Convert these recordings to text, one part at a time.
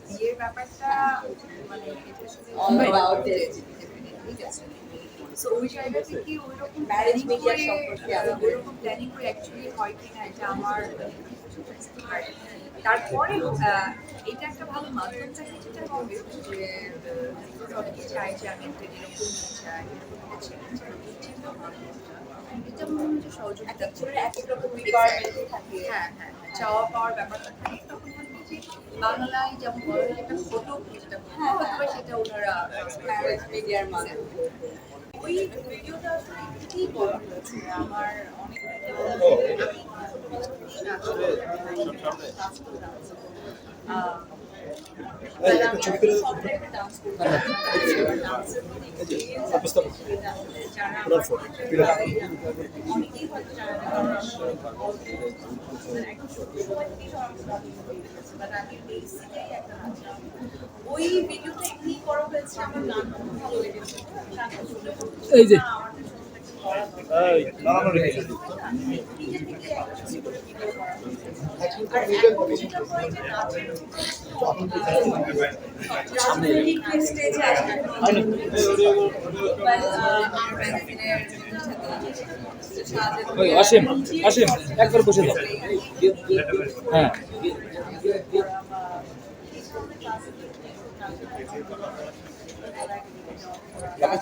বিয়ের ব্যাপারটা মানে সো ওই জায়গা থেকে ওইরকম ম্যারেজ মিডিয়া সম্পর্কে ওইরকম প্ল্যানিং করে অ্যাকচুয়ালি হয় কিনা এটা আমার তারপরে এটা একটা ভালো মাধ্যম থাকে যেটা হবে যে অনেকে চায় যে আমি একটা এরকম চাই ছেলে চাই এই চিন্তা ভাবনাটা এটা মনে হয় যে সহযোগিতা করে এক রকম রিকোয়ারমেন্ট থাকে। হ্যাঁ হ্যাঁ চাওয়া পাওয়ার ব্যাপারটা থাকে তখন মনে যে বাংলায় যেমন বলা হয় একটা ফটো যেটা সেটা ওনারা ম্যারেজ মিডিয়ার মাধ্যমে ওই ভিডিওটা আসলে কি বলা হয়েছে আমার অনেক ওই ভিডিওটা এমনি করা হয়েছে আমার গান খুব ভালো লেগেছে এই যে অসীম অসীম একবার বসে দাও হ্যাঁ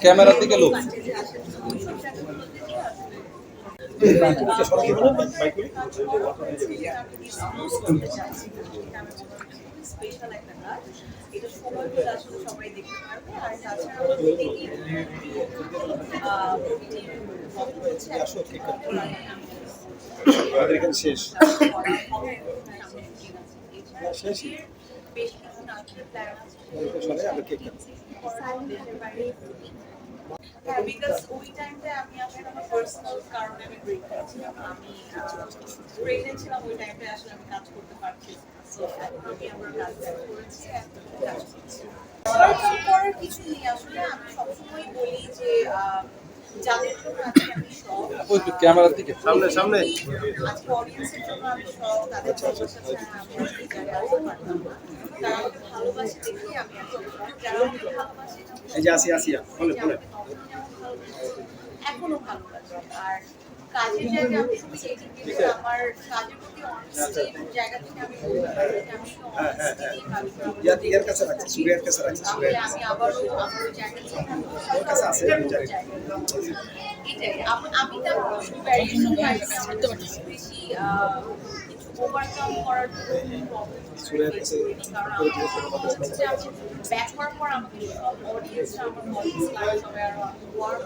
ক্যামেরার দিকে লোক স্পেশাল একটা কাজ এটা সময় হলে আসলে সবাই দেখতে পারবে আর তাছাড়া শেষ বেশ কিছু নাচের প্ল্যান আছে হ্যাঁ বিকজ ওই টাইমটা আমি আসলে আমার পার্সোনাল কারণে আমি ব্রেক করেছিলাম আমি প্রেগনেন্ট ছিলাম ওই টাইমটা আসলে আমি কাজ করতে পারছি সো আমি আমার কাজ করেছি কাজ করছি করার কিছু নেই আসলে আমি সবসময় বলি যে যাদের জন্য আজকে আমি সব ক্যামেরার দিকে সামনে সামনে আজকে অডিয়েন্সের জন্য আমি সব তাদের ভালোবাসা ছাড়া আমি আজকে এই জায়গায় আসতে পারতাম না তারা আমাকে ভালোবাসে দেখেই আমি আসলে যারা আমাকে ভালোবাসে এই যে আসিয়া বলে বলে এখনো ভালোবাসি আর কাজের জায়গায় আমি শুধু এই যে আমার কাজের প্রতি অনেস্টির জায়গা থেকে আমি বলতে পারি যে আমি শুধু অনেস্টিই ভাবি ইয়ার কাছে রাখছি সুরের কাছে রাখছি তাহলে আমি আবারও আমার জায়গা থেকে ওর কাছে আছে এটাই আমি তেমন ভ্যারিয়েশন বেশি কিছু ওভারকাম করার জন্য সুরের কাছে ব্যাক হওয়ার পর আমাকে সব অডিয়েন্সরা আমার কলিগস সবাই আরো ওয়ার্ক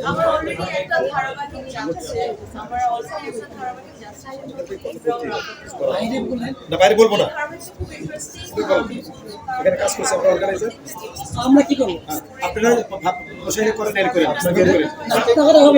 আমার অলরেডি একটা ধারাবাহিক যাচ্ছে আমার অলরেডি একটা ধারাবাহিক যাচ্ছে না বাইরে বলবো না ধারাবাহিকটা খুব ইন্টারেস্টিং এখানে কাজ করছে আমরা অর্গানাইজার আমরা কি করবো আপনারা বসে করেন এর করে আপনারা